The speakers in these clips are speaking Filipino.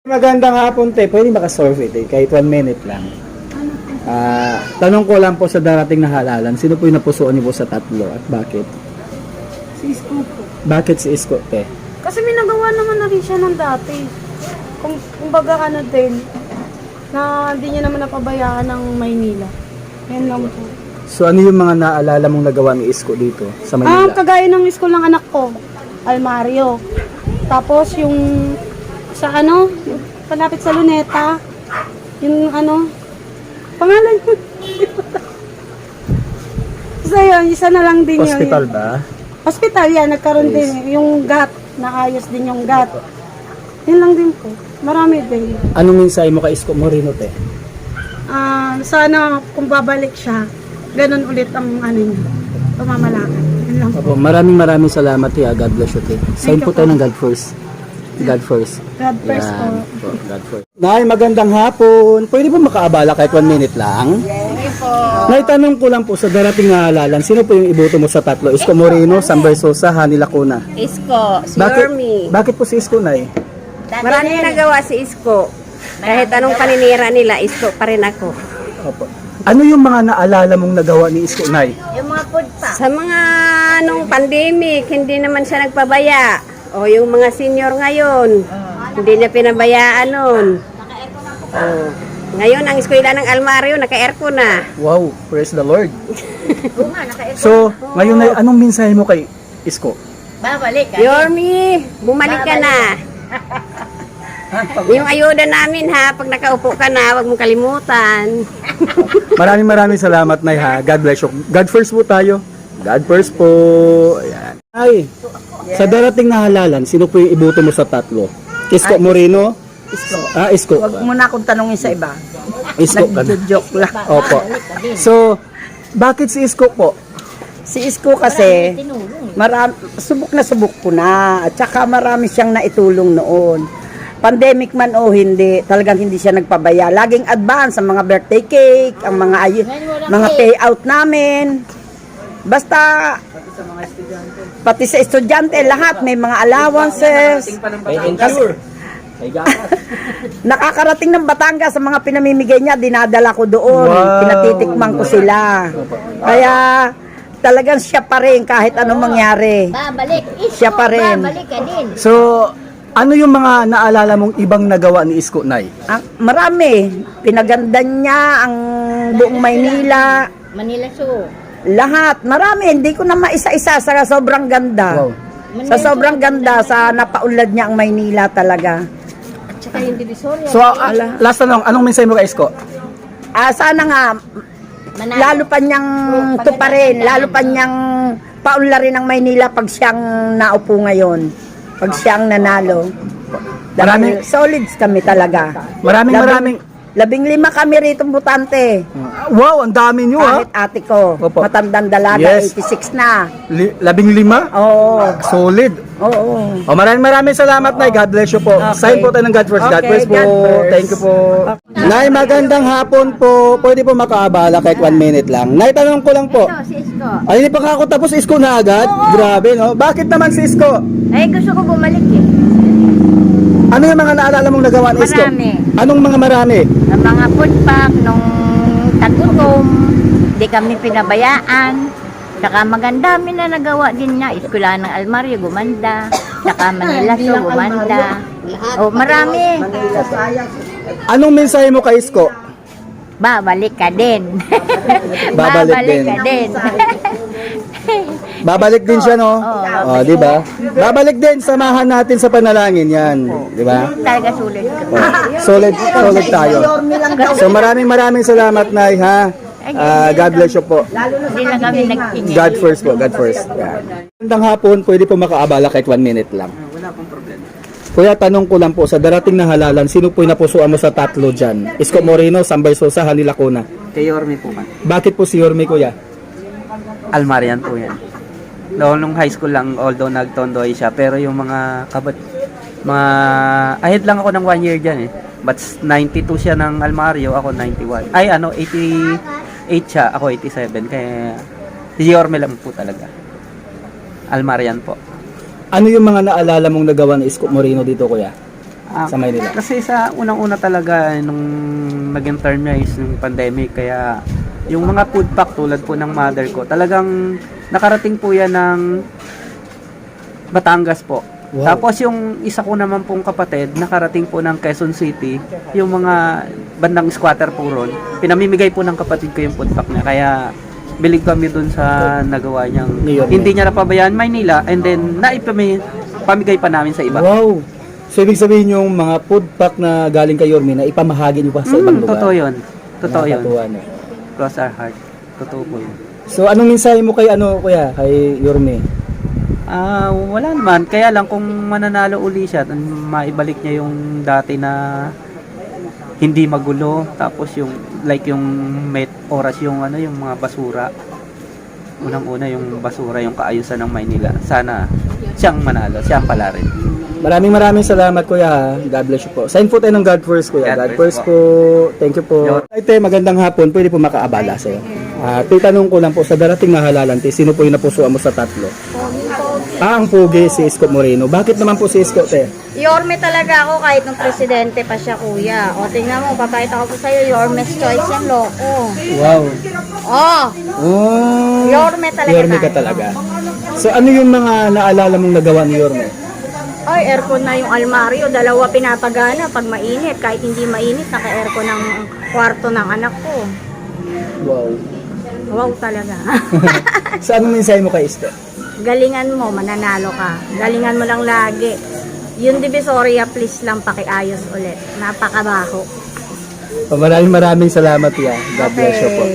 Magandang hapon, te. Pwede makasurvey, te, kahit 1 minute lang. Tanong ko lang po sa darating na halalan, sino po yung napusuan niyo po sa tatlo at bakit? Si Isko po. Bakit si Isko, te? Kasi may nagawa naman na rin siya ng dati. Kumbaga ano din, na hindi niya naman napabayaan ng Maynila. Yan lang po. So ano yung mga naalala mong nagawa ni Isko dito sa Manila? Kagaya ng school ng anak ko, Almario. Tapos yung sa ano, palapit sa Luneta, yung ano, pangalan ko. Isa yun, isa na lang din Hospital yun. ba? Hospital yan, nagkaroon Yes. din yung GAT, naayos din yung GAT. Yun lang din po, marami din. Anong mensahe mo kay Isko Moreno, te? Sana kung babalik siya, ganun ulit ang ano niya, pamamalakad. Yun lang po. Opo, maraming salamat, te. God bless you, te. Sign Thank po you tayo po. ng God first. God first. God first po. Yan. God first. Nay, magandang hapon. Pwede po makaabala kahit 1 minute lang? Yes po. Nay, tanong ko lang po sa darating na halalan, sino po yung iboto mo sa tatlo? Isko Moreno, Sam Versosa, Hani Lacuna. Isko, si Bakit, Yormi. bakit po si Isko, Nay? Maraming nagawa si Isko. Kahit anong paninira nila, Isko pa rin ako. Opo. Ano yung mga naalala mong nagawa ni Isko, Nay? Sa mga nung pandemic, hindi naman siya nagpabaya. O yung mga senior ngayon, hindi niya pinabayaan nun. Oh. Ngayon, ang eskwela ng Almario, naka-aircon na. Wow, praise the Lord. So, ngayon, Nay, anong mensahe mo kay Isko? Yormi, bumalik ka na. Yung ayuda namin ha, pag nakaupo ka na, huwag mong kalimutan. Maraming salamat, Nay, ha. God bless you. God first po tayo. God first po. Ayan. Ay, sa darating na halalan, sino po yung iboto mo sa tatlo? Isko Moreno? Isko. Isko. Huwag mo na akong tanongin sa iba. Isko ka na. Nag-joke lang. Opo. So, bakit si Isko po? Si Isko kasi, subok na subok ko na. At saka marami siyang naitulong noon. Pandemic man o hindi, talagang hindi siya nagpabaya. Laging advance ang mga birthday cake, ang mga payout namin. Basta, pati sa estudyante, lahat may mga allowances. Nakakarating ng Batangas sa mga pinamimigay niya, dinadala ko doon. Wow. Pinatitikman ko sila. Kaya talagang siya pa rin kahit anong mangyari. Babalik. Siya pa rin. Babalik ka din. So, ano yung mga naalala mong ibang nagawa ni Isko, Nay? Marami. Pinaganda niya ang buong Maynila. Manila Zoo. Lahat. Marami. Hindi ko na maisa-isa sa sobrang ganda. Wow. Sa sobrang ganda, sa napaunlad niya ang Maynila talaga. At saka yung Divisoria. So, last tanong, anong mensahe mo kay Isko? Sana nga, Manalo. lalo pa niyang tuparin, lalo pa niyang paunlarin ang Maynila pag siyang naupo ngayon. Pag siyang nanalo. Marami- Solids kami talaga. Maraming 15 kami rito butante. Wow, ang dami nyo, ha? Kahit ate ko, Opo. matandang dalaga, Yes. 86 na. 15? Oo. Solid. Oo. Maraming salamat, Nay. God bless you po. Okay. Sign po tayo ng God first. God Okay, bless po. God first. Thank you po. Nay, magandang hapon po. Pwede po makaabala kahit 1 minute lang. Nay, tanong ko lang po. Ito, si Isko. Ay, hindi pa ako tapos Isko na agad? Grabe, no? Bakit naman si Isko? Ay, gusto ko bumalik eh. Ano yung mga naalala mong nagawa ni Isko? Marami. Anong mga marami? Ang mga food pack, nung tagutom, di kami pinabayaan. Saka maganda kami na nagawa din niya. Eskwela ng Almario, gumanda. Saka Manila Zoo, gumanda. Oh, marami. Anong mensahe mo kay Isko? Babalik ka din. Babalik din. ka din. Babalik din siya, no? Oo, Oh, di ba? Babalik din, samahan natin sa panalangin 'yan, di ba? Talaga sulit ka. Solid tayo. So maraming salamat, Nay, ha? God bless you po. Hindi lang kami nagtingin. God first po, God first. Yan. Magandang hapon, pwede po makaabala kahit 1 minute lang. Wala pong problema. Kuya, tanong ko lang po, sa darating na halalan, sino po yung napusuan mo sa tatlo dyan? Isko Moreno, Sam Versosa, Hani Lacuna. Kay Yorme po man. Bakit po si Yorme, kuya? Almarian po yan. Noong nung high school lang, although nagtondoy siya, pero yung mga ahead lang ako ng 1 year dyan eh. But 92 siya ng Almario, ako 91. 88 siya, ako 87. Kaya si Yorme lang po talaga. Almarian po. Ano yung mga naalala mong nagawa ni Isko Moreno dito, kuya? sa Maynila? Kasi sa unang-una talaga nung naging term niya is yung pandemic, kaya yung mga food pack tulad po ng mother ko, talagang nakarating po yan ng Batangas po. Wow. Tapos yung isa ko naman pong kapatid, nakarating po ng Quezon City, yung mga bandang squatter po ron, pinamimigay po ng kapatid ko yung food pack niya, kaya bilig kami dun sa nagawa niyang, Ngayon, hindi niya napabayaan Maynila, and then naipamigay pa namin sa iba. Wow! So, ibig sabihin yung mga food pack na galing kay Yorme na ipamahagi niyo pa sa ibang lugar. Totoo yun. Totoo yun. Nakakatuwa, no? Cross our heart. Totoo po yun. So, anong mensahe mo kay kuya, kay Yorme? Wala naman. Kaya lang kung mananalo uli siya, maibalik niya yung dati na hindi magulo. Tapos yung like yung oras yung yung mga basura. Unang-una yung basura, yung kaayusan ng Maynila. Sana siyang manalo, siyang pala rin. Maraming salamat kuya ha. God bless you po. Sign po tayo ng God first kuya. God first po. Thank you po. Ate, magandang hapon. Pwede po makaabala sa'yo. Titanong ko lang po, sa darating na halalan, sino po yung napusuan mo sa tatlo? Ang pugi si Isko Moreno. Bakit naman po si Isko, te? Yorme talaga ako kahit nung presidente pa siya, kuya. O, tingnan mo, papakita ko po sa'yo, Yorme's choice yan, loko. Wow. Oh, Oh. Yorme talaga Yorme ka tayo. talaga. So ano yung mga naalala mong nagawa ni Yorme? Ay, aircon na yung almaryo. Dalawa pinapagana pag mainit. Kahit hindi mainit, naka-aircon ng kwarto ng anak ko. Wow. Wow talaga. So anong mensahe mo kay Isko? Galingan mo, mananalo ka. Galingan mo lang lagi. Yung Divisoria, please lang pakiayos ulit. Napakabaho. Maraming salamat ya. God bless you po.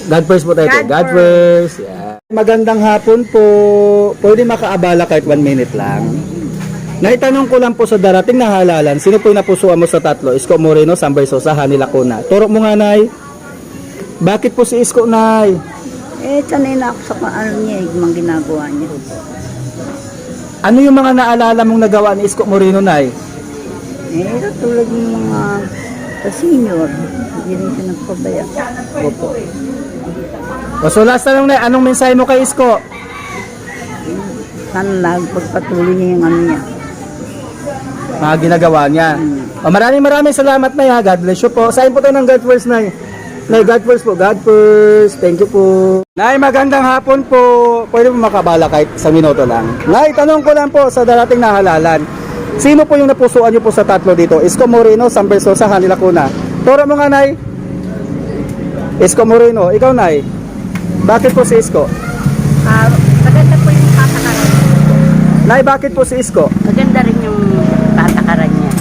God first po tayo. God God first. Yeah. Magandang hapon po. Pwede makaabala kahit 1 minute lang. Naitanong ko lang po sa darating na halalan, sino po yung napusuan mo sa tatlo? Isko Moreno, Sam Versosa, Hani Lacuna. Turok mo nga, Nay. Bakit po si Isko, Nay? Sanay na ako sa ano niya, mga ginagawa niya. Ano yung mga naalala mong nagawa ni Isko Moreno, Nay? Tulad ng mga sa senior, hindi rin siya nagpabaya. Opo. So last na lang, Nay, anong mensahe mo kay Isko? Sana nagpagpatuloy niya yung ano niya. Mga ginagawa niya. Maraming salamat, Nay, ha. God bless you po. Sign po tayo ng God first, Nay. Nay, God first po. God first. Thank you po. Nay, magandang hapon po. Pwede po makabala kahit sa minuto lang. Nay, tanong ko lang po sa darating na halalan. Sino po yung napusuan niyo po sa tatlo dito? Isko Moreno, Sam Versosa, Hani Lacuna. Turo mo nga, Nay. Isko Moreno. Ikaw, Nay. Bakit po si Isko? Maganda po yung patakaran. Nay, bakit po si Isko? Maganda rin yung patakaran niya.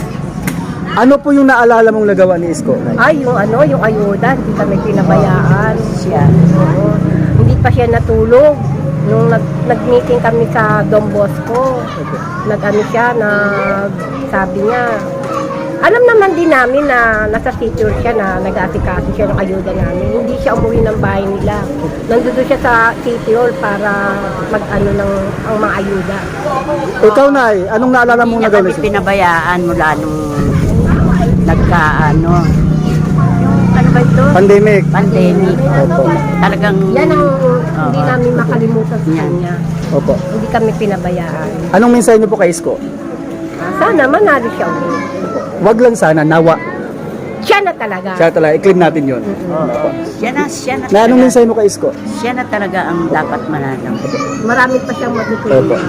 Ano po yung naalala mong nagawa ni Isko? Nay? Ay, yung yung ayuda, hindi kami pinabayaan siya. Oo. Hindi pa siya natulog. Nung nag-meeting kami sa Don Bosco, nag-ano siya, sabi niya, alam naman din namin na nasa sitio siya, na nag-aasikaso siya ng ayuda namin. Hindi siya umuwi ng bahay nila. Nandito siya sa sitio para mag-ano ng ang mga ayuda. Ikaw, Nay, anong naalala mong Hindi nagawa kami ni Isko? pinabayaan mula nung nagkaano. Yung ano ba ito? Pandemic. Pandemic. Opo. Talagang Yan ang hindi namin makalimutan sa kanya. Opo. Hindi kami pinabayaan. Anong mensahe niyo po kay Isko? Sana manalo siya ulit. Wag lang sana, nawa. Siya na talaga. Siya talaga, i-claim natin yun. siya na Na anong mensahe mo kay Isko? siya na talaga ang dapat manalo. Marami pa siyang Opo. matutulungan.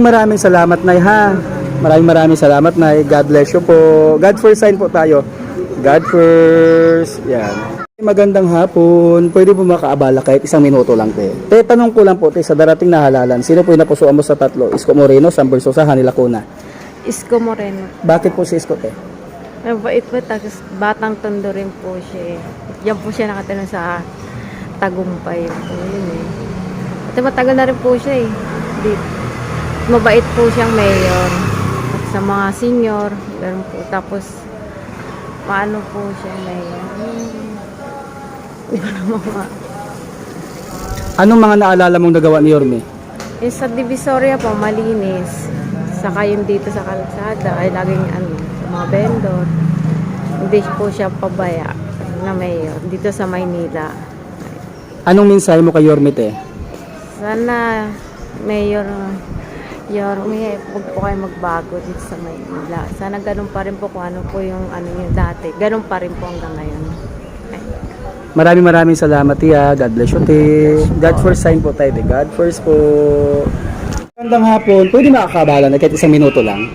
Maraming salamat, Nay, ha. Maraming salamat, Nay. God bless you po. God first sign po tayo. God first. Yan. Magandang hapon. Pwede po makaabala kahit 1 minuto lang, te. Te, tanong ko lang po, te, sa darating na halalan, sino po yung napusuan mo sa tatlo? Isko Moreno, Sam Versosa, Hani Lacuna. Isko Moreno. Bakit po si Isko, te? Mabait po, tapos batang tondo rin po siya. Yan po siya nakatala sa Tagumpay po yun eh. At matagal na rin po siya eh. Mabait po siyang mayor. At sa mga senior, meron po. Tapos, paano po siya mayor? Hindi ko naman Anong mga naalala mong nagawa ni Yorme? Yung sa Divisoria po, malinis. Saka yung dito sa kalsada, ay laging sa mga vendor. Hindi po siya pabaya na mayor dito sa Maynila. Anong mensahe mo kay Yorme, te? Sana mayor Yorme, huwag po kayo magbago dito sa Maynila. Sana ganun pa rin po kung ano po yung ano yung dati. Ganun pa rin po hanggang ngayon. Maraming salamat, Tia. God bless you, Te. God first sign po tayo, Te. God first po. Magandang hapon. Pwede makakabala na kahit isang minuto lang?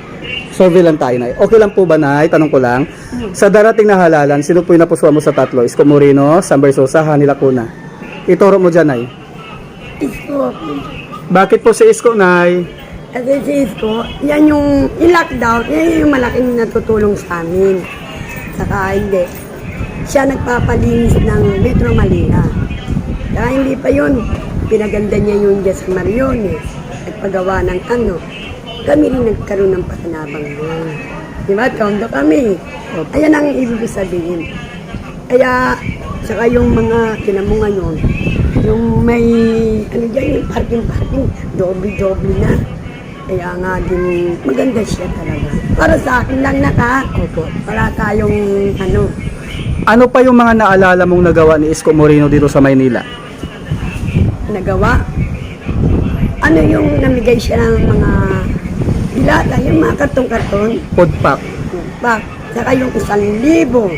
Survey lang tayo, Nay. Okay lang po ba, Nay? Tanong ko lang. Sa darating na halalan, sino po yung napusuan mo sa tatlo? Isko Moreno, Sam Bersosa, Hani Lacuna. Ituro mo dyan, Nay. Isko. Bakit po si Isko, Nay? Kasi si Isko, yan yung lockdown, yan yung malaking natutulong sa amin. Saka hindi. Siya nagpapalinis ng Metro Manila. Kaya hindi pa yun. Pinaganda niya yung Jess Mariones. Nagpagawa ng ano. Kami rin nagkaroon ng pakinabang yun. Diba? Tondo kami. Ayan ang ibig sabihin. Kaya, saka yung mga kinamungan yun, yung may, ano dyan, yung parking, doble na. Kaya nga din, maganda siya talaga. Para sa akin lang opo, para tayong, Ano pa yung mga naalala mong nagawa ni Isko Moreno dito sa Maynila? nagawa. Ano yung namigay siya ng mga dilata, yung mga karton-karton, Food pack. pak, saka yung 1,000,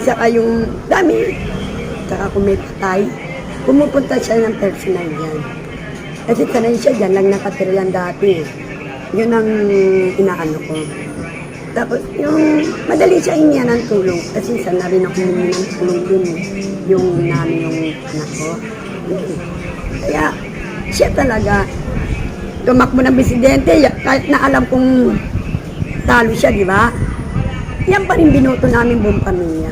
saka yung dami, saka kung may patay, pumupunta siya ng personal yan. Kasi sanay siya dyan, lang nakatira yan dati. Yun ang inaano ko. Tapos yung madali siya hingihan ng tulong kasi sana rin ako humingi ng tulong dun yung namin yung anak ko. Kaya siya talaga tumakbo ng presidente kahit na alam kong talo siya, di ba? Yan pa rin binoto namin buong pamilya.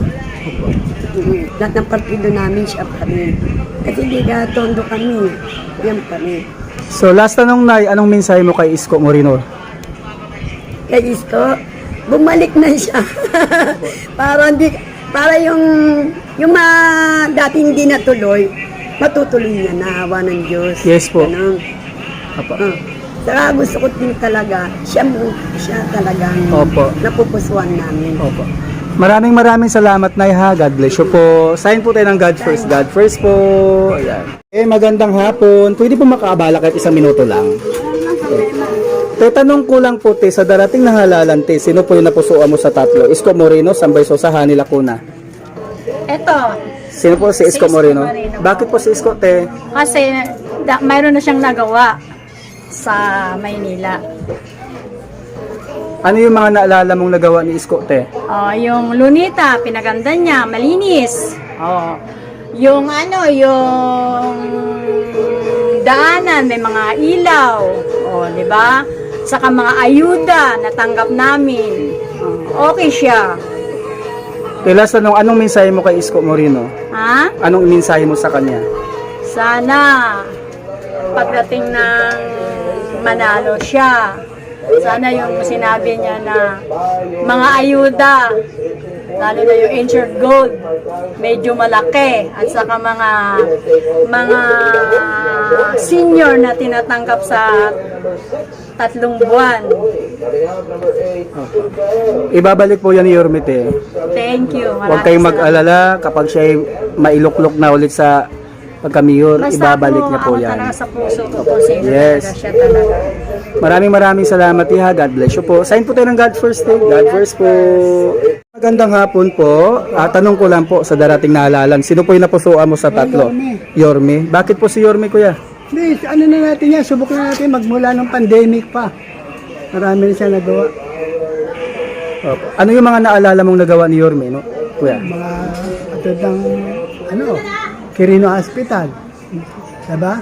Lahat ng partido namin siya pa rin. Kasi di ka tondo kami. Yan pa rin. So last tanong, Nay, anong mensahe mo kay Isko Moreno? Kay Isko, bumalik na siya. para yung mga dati hindi natuloy, matutuloy niya na hawa ng Diyos. Yes po. Ganun. Opo. Saka gusto ko din talaga, siya talagang Opo. napupusuan namin. Opo. Maraming salamat, Nay, ha. God bless you po. Sign po tayo ng God first. God first po. Ayan. Magandang hapon. Pwede po makaabala kahit isang minuto lang. Te, tanong ko lang po, Te, sa darating na halalan, Te, sino po yung napusuan mo sa tatlo? Isko Moreno, Sam Bersosa, Hani Lacuna. Eto, Sino po si Isko Moreno? Bakit po si Isko, Te? kasi mayroon na siyang nagawa sa Maynila. Ano yung mga naalala mong nagawa ni Isko, Te? Yung lunita, pinaganda niya, malinis. Yung yung daanan, may mga ilaw. Di ba? Saka mga ayuda, natanggap namin. Okay siya. Te, last tanong, anong mensahe mo kay Isko Moreno? Ha? Anong mensahe mo sa kanya? Sana pagdating ng manalo siya, sana yung sinabi niya na mga ayuda, lalo na yung insured gold, medyo malaki, at saka mga senior na tinatanggap sa 3 buwan. Ibabalik po yan ni Yorme, Te. Thank you. Huwag kayong mag-alala kapag siya ay mailuklok na ulit sa pagka-mayor, ibabalik niya po yan. Talaga sa puso ko kung sino Yes. talaga siya talaga. Maraming salamat, Iha. God bless you po. Sign po tayo ng God first, Te. God first po. Magandang hapon po. Tanong ko lang po sa darating na halalan, sino po yung napusuan mo sa tatlo? Yorme. Bakit po si Yorme, Kuya? Please, ano na natin yan, subok na natin magmula ng pandemic pa. Marami na siya nagawa. Opo. Ano yung mga naalala mong nagawa ni Yorme, no? Kuya? Mga katulad ng, Quirino Hospital. Diba?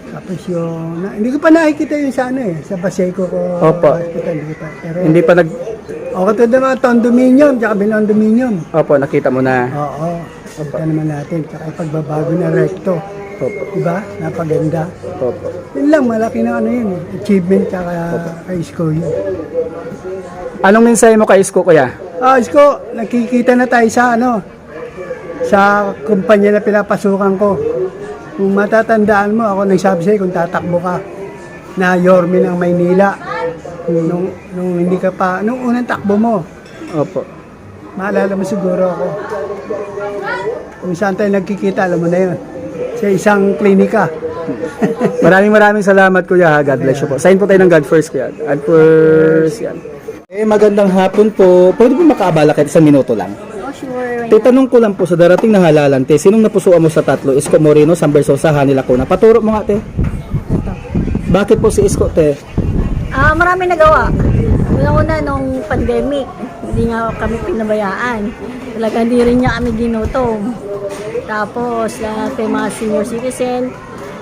Tapos yung, hindi ko pa nakikita yun sa sa Paseco ko Opo. Hospital. Hindi pa. Pero, Hindi pa nag... o katulad ng mga condominium, tsaka binondominium. Opo, nakita mo na. Oo. Kita naman natin. Tsaka ipagbabago na recto. Opo. Diba? Napaganda. Opo. Yun lang, malaki na yun. Achievement tsaka kay Isko yun. Anong mensahe mo kay Isko, Kuya? Isko, nakikita na tayo sa sa kumpanya na pinapasukan ko. Kung matatandaan mo, ako nagsabi sa'yo kung tatakbo ka na Yorme ng Maynila. Nung hindi ka pa, nung unang takbo mo, Opo. maalala mo siguro ako. Kung saan tayo nagkikita, alam mo na yun. Sa isang klinika, Maraming salamat kuya ha. God bless you po. Sign po tayo ng God first kuya. God first. Yan. Magandang hapon po. Pwede po makaabala kahit isang minuto lang? Oh, sure. Tanong ko lang po sa darating na halalan, te, sinong napusuan mo sa tatlo? Isko Moreno, San Bersosa, Hani Lacuna. Paturo mo nga, te. Bakit po si Isko, te? Marami nagawa. Una-una nung pandemic, hindi nga kami pinabayaan. Talaga hindi rin niya kami ginutom. Tapos, lahat yung mga senior citizen.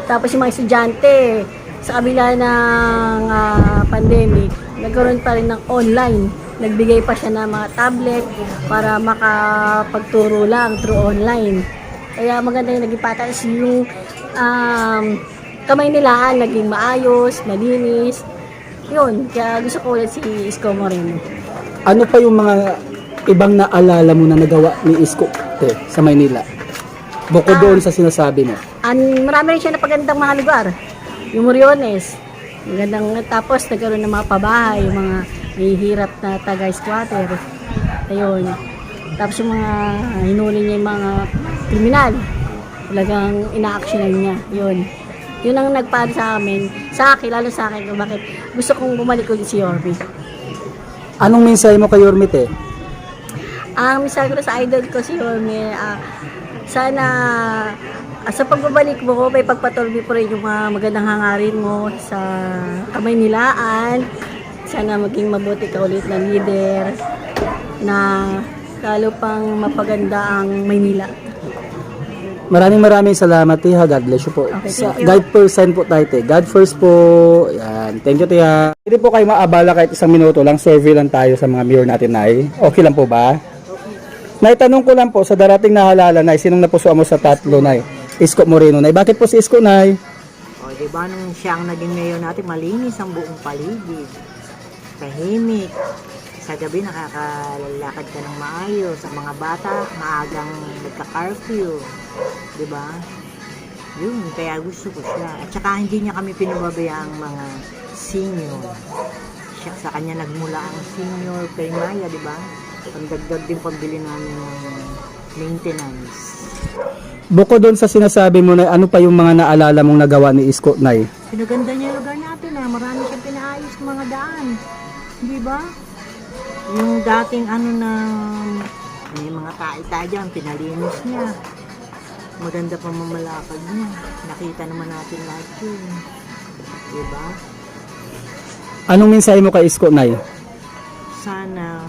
Tapos yung mga estudyante, sa kabila ng pandemic, nagkaroon pa rin ng online. Nagbigay pa siya ng mga tablet para makapagturo lang through online. Kaya maganda yung naging patas. Yung kamay nilaan naging maayos, malinis. Yun, kaya gusto ko ulit si Isko Moreno. Ano pa yung mga ibang naalala mo na nagawa ni Isko, te, sa Maynila? Bukod doon sa sinasabi mo. Marami rin siya napagandang mga lugar. Yung Moriones, magandang, tapos nagkaroon ng mga pabahay, yung mga mahihirap na taga-squatter. Ayun. Tapos yung mga hinuli niya yung mga kriminal. Talagang ina-actionan niya. Yun. Yun ang nagpaano sa amin. Sa akin, lalo sa akin, kung bakit gusto kong bumalik ulit si Yorme. Anong mensahe mo kay Yorme, te? Ang mensahe ko sa idol ko si Yorme, sana sa pagbabalik mo, may pagpatuloy po rin yung mga magandang hangarin mo sa Kamaynilaan. Sana maging mabuti ka ulit na leader na lalo pang mapaganda ang Maynila. Maraming salamat, te, ha. God bless you po. Okay, Sa thank you. God first, sign po tayo, te. God first po. Yan. Thank you, te, ha. Hindi po kayo maabala kahit isang minuto lang. Survey lang tayo sa mga mayor natin, Nay. Okay lang po ba? Naitanong ko lang po sa darating na halalan, Nay, sinong napusuan mo sa tatlo, Nay? Isko Moreno, Nay. Bakit po si Isko, Nay? O, di ba nung siya ang naging mayor natin, malinis ang buong paligid. Tahimik. Sa gabi nakakalakad ka ng maayos. Ang mga bata, maagang nagka-curfew. Di ba? Yun, kaya gusto ko siya. At saka hindi niya kami pinababayaan mga senior. Siya, sa kanya nagmula ang senior kay Maya, di ba? Pagdagdag din pambili namin ng maintenance. Bukod doon sa sinasabi mo, Nay, ano pa yung mga naalala mong nagawa ni Isko, Nay? Pinaganda niya yung lugar natin marami siyang pinaayos ng mga daan. Di ba? Yung dating na may mga tae-tae dyan, pinalinis niya. Maganda pa mamalakad niya. Nakita naman natin lahat yun. Di ba? Anong mensahe mo kay Isko, Nay? Sana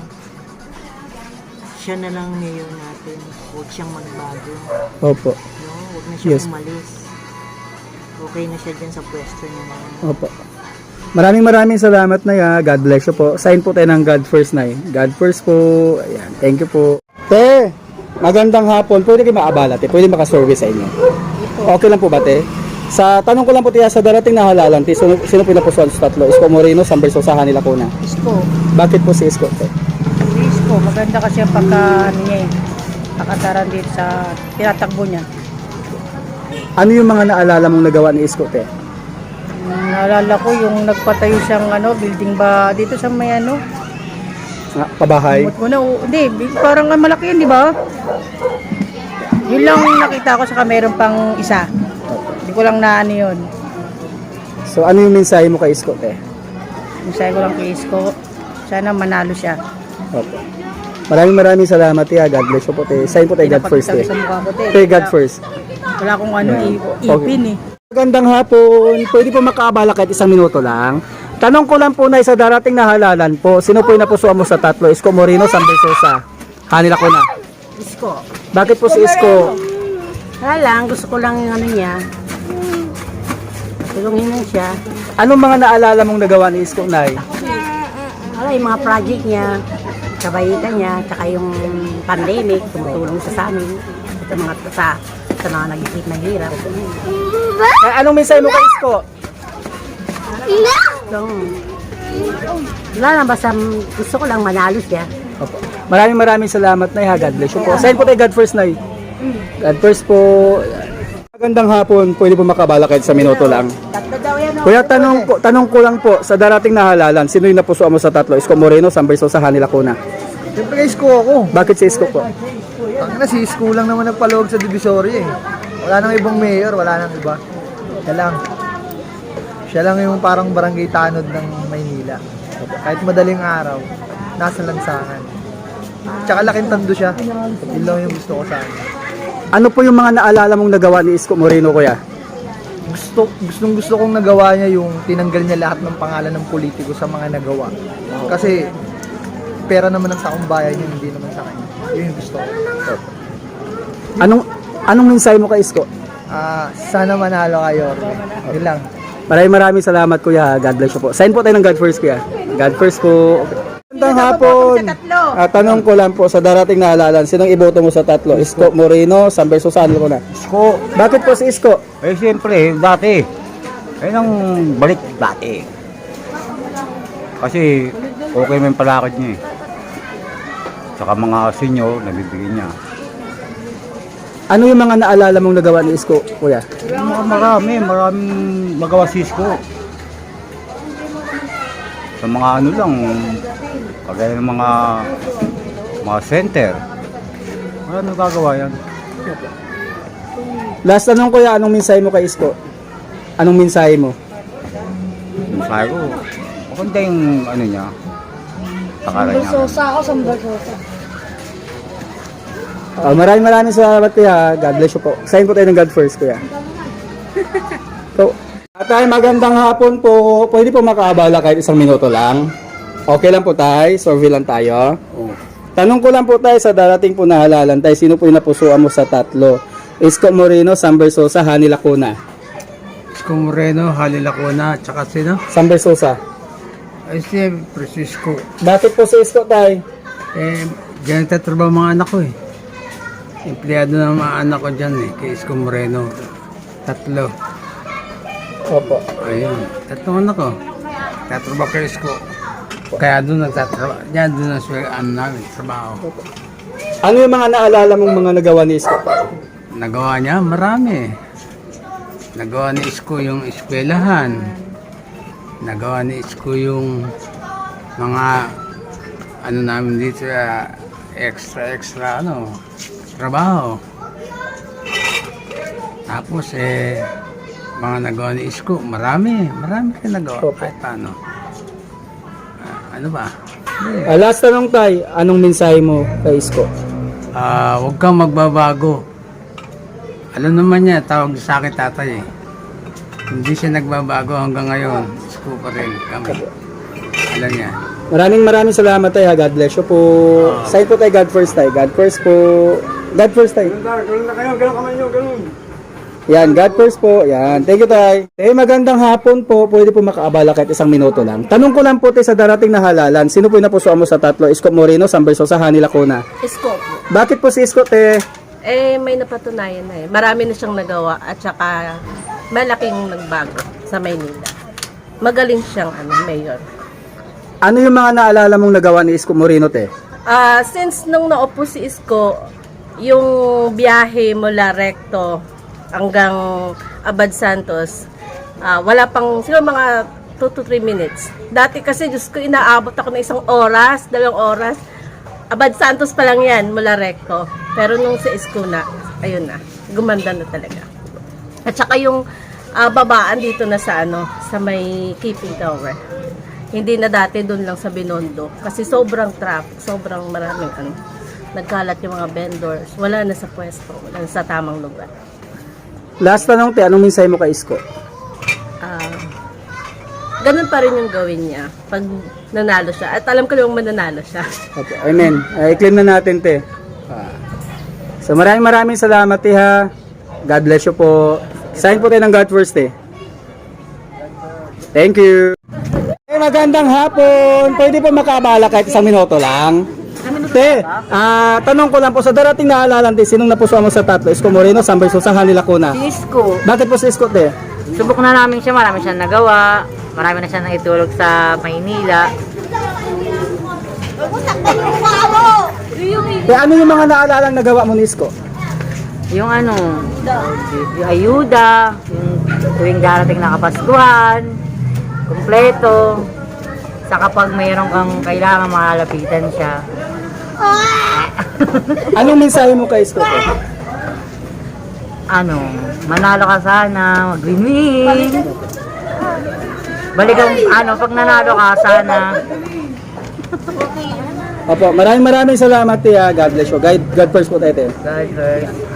siya na lang mayor natin. Huwag siyang magbago. Opo. No? Huwag na siyang Yes. umalis. Okay na siya dyan sa pwesto niya na yan. Opo. Maraming salamat, Nay, ha. God bless you po. Sign po tayo ng God first, Nay. God first po. Ayan. Thank you po. Te, magandang hapon. Pwede kayo maabala, te. Pwede makasurvey sa inyo. Okay lang po ba, te? Sa tanong ko lang po, te, sa darating na halalan, te, sino pinapusuan sa tatlo? Isko Moreno, San Bersosa, Hani Lacuna. Isko. Bakit po si Isko, te? Isko, maganda kasi ang pagka niya eh. Pakataran dito sa tinatakbo niya. Ano yung mga naalala mong nagawa ni Isko, te? Naalala ko yung nagpatayo siyang building ba dito sa may Pabahay? hindi, parang malaki yun, di ba? Yun lang nakita ko, saka meron pang isa. Hindi ko lang na yun. So, ano yung mensahe mo kay Isko, te? Masaya ko lang kay Isko, sana manalo siya. Opo. Maraming salamat, te. God bless you po, te. Sign po tayo God first, te. Sa mukha ko, te. Te, God first. Wala akong Yeah. ipin eh. Magandang hapon. Pwede po makaabala kahit isang minuto lang. Tanong ko lang po, Nay, sa darating na halalan po, sino po yung napusuan mo sa tatlo? Isko Moreno, San Bersosa, Hani Lacuna. Isko. Bakit po si Isko? Wala lang, gusto ko lang yung niya. Tulungin lang siya. Anong mga naalala mong nagawa ni Isko, Nay? Wala, yung mga project niya, kabayitan niya, tsaka yung pandemic, tumutulong siya sa amin. Sa mga nagigit na hirap. Anong mensahe mo kay Isko? So, wala lang, basta gusto ko lang manalo siya. Opo. Maraming salamat, Nay, ha. God bless you po. Sign po tayo God first, Nay. God first po. Magandang hapon. Pwede po makabala kahit sa minuto lang. Kuya, tanong ko lang po, sa darating na halalan, sino yung napusuan mo sa tatlo? Isko Moreno, San Bersosa, Hani Lacuna. Siyempre kay Isko ako. Bakit si Isko po? Ang si Isko lang naman nagpaloob sa Divisoria eh. Wala nang ibang mayor, wala nang iba. Siya lang yung parang barangay tanod ng Maynila. Kahit madaling araw, nasa lansangan. Tsaka laking tando siya. Yun lang yung gusto ko sa kanya. Ano po yung mga naalala mong nagawa ni Isko Moreno, kuya? Gusto kong nagawa niya yung tinanggal niya lahat ng pangalan ng politiko sa mga nagawa. Kasi pera naman ang sakumbayan niya, hindi naman sa kanya. Yun yung gusto ko. Anong mensahe mo kay Isko? Sana manalo kayo. Yun lang. Maraming salamat, kuya. God bless you po. Sign po tayo ng God first, kuya. God first po. Magandang hapon. Tanong ko lang po sa darating na halalan, sinong iboto mo sa tatlo? Isko Moreno, San Versosa, ano ko na? Isko. Bakit po si Isko? Eh, siyempre, dati. Ayun ang balik dati. Kasi, okay may palakad niya eh. Saka mga senior, nabibigyan niya. Ano yung mga naalala mong nagawa ni Isko, kuya? Maraming magawa si Isko. Sa mga ano lang, kagaya ng mga center. Ano gagawa yan? Last tanong, kuya, anong mensahe mo kay Isko? Anong mensahe mo? Sabi ko, maganda yung ano niya. Takaran niya. ako sa Bersosa. Maraming salamat, kuya. God bless you po. Sign po tayo ng God first, kuya. So, tay, magandang hapon po. Pwede po makaabala kahit isang minuto lang. Okay lang po, tay. Survey lang tayo. Tanong ko lang po, tay, sa darating po na halalan, tay, sino po yung napusuan mo sa tatlo? Isko Moreno, San Versosa, Hani Lacuna. Isko Moreno, Hani Lacuna, tsaka sino? San Versosa. Ay si Francisco. Bakit po si Isko, tay? Diyan nagtatrabaho mga anak ko eh. Empleyado ng mga anak ko dyan eh, kay Isko Moreno. 3. Opo. Ayun, 3 anak ko. Tatrabaho kay Isko. Kaya doon nagtatrabaho. Diyan doon ang namin, trabaho. Ano yung mga naalala mong mga nagawa ni Isko? Nagawa niya, marami. Nagawa ni Isko yung eskwelahan. Nagawa ni Isko yung mga ano namin dito, extra trabaho. Tapos mga nagawa ni Isko, marami rin nagawa kahit paano. Ano ba? Last tanong, tay, anong mensahe mo kay Isko? Huwag kang magbabago. Alam naman niya, tawag sa akin tatay eh. Hindi siya nagbabago hanggang ngayon. Isko pa rin kami. Alam niya. Maraming salamat, tay. God bless you po. Sign po tayo God first, tay. God first po. God first, tay. Yan, God first po. Yan. Thank you, tay. Magandang hapon po. Pwede po makaabala kahit isang minuto lang. Tanong ko lang po, tay, sa darating na halalan, sino po yung napusuan mo sa tatlo? Isko Moreno, San Versosa, Hani Lacuna. Isko po. Bakit po si Isko, te? May napatunayan na eh. Marami na siyang nagawa at saka malaking nagbago sa Maynila. Magaling siyang mayor. Ano yung mga naalala mong nagawa ni Isko Moreno, te? Since nung naupo si Isko, yung biyahe mula Recto hanggang Abad Santos, wala pang siguro mga 2 to 3 minutes. Dati kasi, Diyos ko, inaabot ako ng 1 oras, 2 oras. Abad Santos pa lang yan mula Recto. Pero nung sa Isko na, ayun na, gumanda na talaga. At saka yung babaan dito na sa sa may Keeping Tower. Hindi na dati doon lang sa Binondo. Kasi sobrang traffic, sobrang maraming nagkalat yung mga vendors. Wala na sa pwesto, wala na sa tamang lugar. Last tanong, te, anong mensahe mo kay Isko? Ganun pa rin yung gawin niya pag nanalo siya. At alam ko lang mananalo siya. Okay. Amen. I-claim na natin, te. So maraming salamat, te, ha. God bless you po. Sign po tayo ng God first, te. Thank you. Magandang hapon. Pwede po makaabala kahit isang minuto lang. Te, tanong ko lang po, sa darating na halalan, te, sinong napusuan mo sa tatlo? Isko Moreno, San Versosa, Hani Lacuna. Si Isko. Bakit po si Isko, te? Subok na namin siya, marami siyang nagawa. Marami na siyang naitulog sa Maynila. Ano yung mga naalalang nagawa mo ni Isko? Yung yung ayuda, yung tuwing darating na Kapaskuhan, kumpleto. Sa kapag mayroon kang kailangan, malalapitan siya. Anong mensahe mo kay Isko? manalo ka sana, mag-win-win. Balikan, pag nanalo ka sana. Opo, maraming salamat, Tia. God bless you. God first po tayo, Tia. God first.